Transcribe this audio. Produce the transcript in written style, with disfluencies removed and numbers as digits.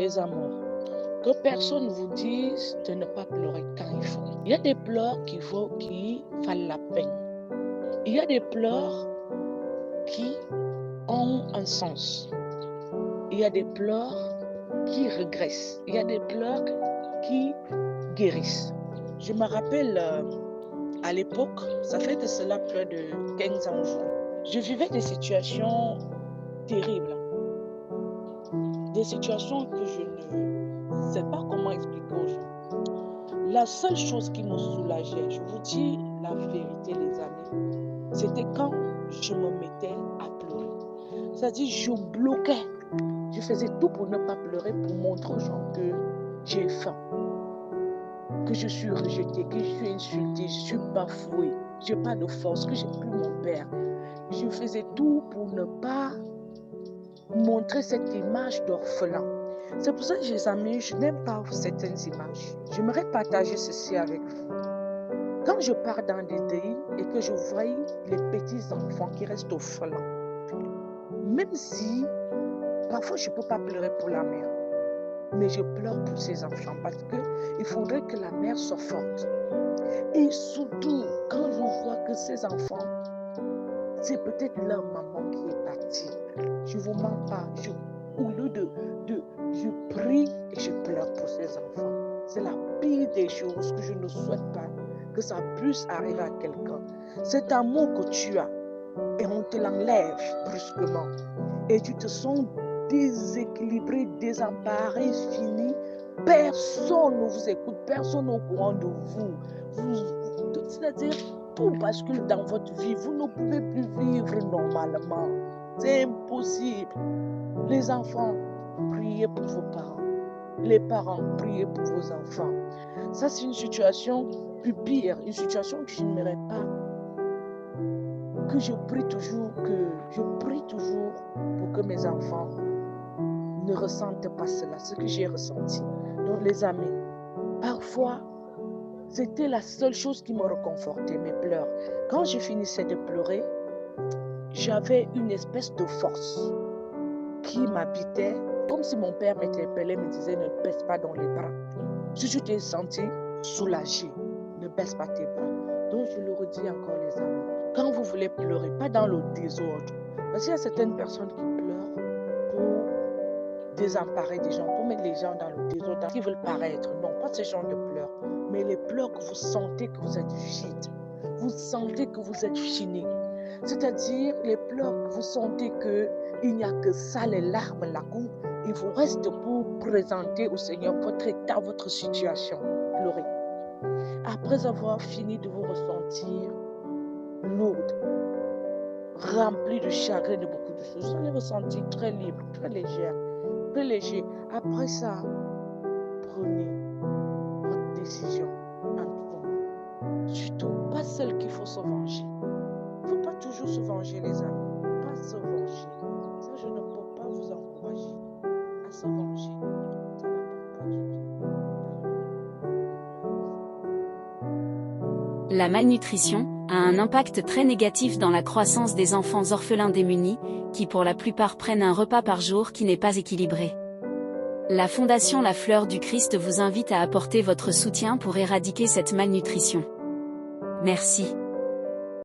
les amours, que personne ne vous dise de ne pas pleurer quand il faut. Il y a des pleurs qui valent la peine. Il y a des pleurs qui ont un sens. Il y a des pleurs qui régressent. Il y a des pleurs qui guérissent. Je me rappelle à l'époque, ça fait de cela près de 15 ans aujourd'hui, je vivais des situations terribles. Des situations que je ne sais pas comment expliquer aux gens. La seule chose qui me soulageait, je vous dis la vérité les amis, c'était quand je me mettais à pleurer. C'est-à-dire je bloquais. Je faisais tout pour ne pas pleurer, pour montrer aux gens que j'ai faim, que je suis rejetée, que je suis insultée, je suis bafouée, je n'ai pas de force, que je n'ai plus mon père. Je faisais tout pour ne pas montrer cette image d'orphelin. C'est pour ça que les amis, je n'aime pas certaines images. J'aimerais partager ceci avec vous. Quand je pars dans des deuils et que je vois les petits enfants qui restent orphelins, même si parfois je ne peux pas pleurer pour la mère, mais je pleure pour ces enfants parce qu'il faudrait que la mère soit forte. Et surtout, quand je vois que ces enfants, c'est peut-être leur maman qui est partie, je ne vous mens pas, au lieu je prie et je pleure pour ces enfants. C'est la pire des choses que je ne souhaite pas que ça puisse arriver à quelqu'un. Cet amour que tu as, et on te l'enlève brusquement, et tu te sens déséquilibré, désemparé, fini. Personne ne vous écoute, personne n'est au courant de vous. C'est-à-dire, tout bascule dans votre vie. Vous ne pouvez plus vivre normalement. C'est impossible. Les enfants, priez pour vos parents. Les parents, priez pour vos enfants. Ça, c'est une situation plus pire, une situation que je n'aimerais pas. Que je prie toujours pour que mes enfants ne ressentent pas cela, ce que j'ai ressenti. Donc les amis, parfois, c'était la seule chose qui me réconfortait, mes pleurs. Quand je finissais de pleurer, j'avais une espèce de force qui m'habitait, comme si mon père m'interpellait, me disait ne baisse pas dans les bras. Je t'ai senti soulagée, ne baisse pas tes bras. Donc je le redis encore les amis, quand vous voulez pleurer, pas dans le désordre, parce qu'il y a certaines personnes qui pleurent pour désemparer des gens, pour mettre les gens dans le désordre, qui veulent paraître. Non, pas ce genre de pleurs, mais les pleurs que vous sentez que vous êtes vide, vous sentez que vous êtes fini. C'est-à-dire les pleurs que vous sentez qu'il n'y a que ça, les larmes, la coupe, il vous reste pour présenter au Seigneur votre état, votre situation. Pleurez. Après avoir fini de vous ressentir lourde, remplie de chagrin, de beaucoup de choses, vous allez vous sentir très libre, très légère, très léger. Après ça, prenez votre décision en tout moment. Surtout, pas celle qu'il faut se venger. Il ne faut pas toujours se venger, les amis. Pas se venger. Ça, je ne peux pas vous encourager à se venger. Ça n'apporte pas du bien. La malnutrition a un impact très négatif dans la croissance des enfants orphelins démunis, qui pour la plupart prennent un repas par jour qui n'est pas équilibré. La Fondation La Fleur du Christ vous invite à apporter votre soutien pour éradiquer cette malnutrition. Merci.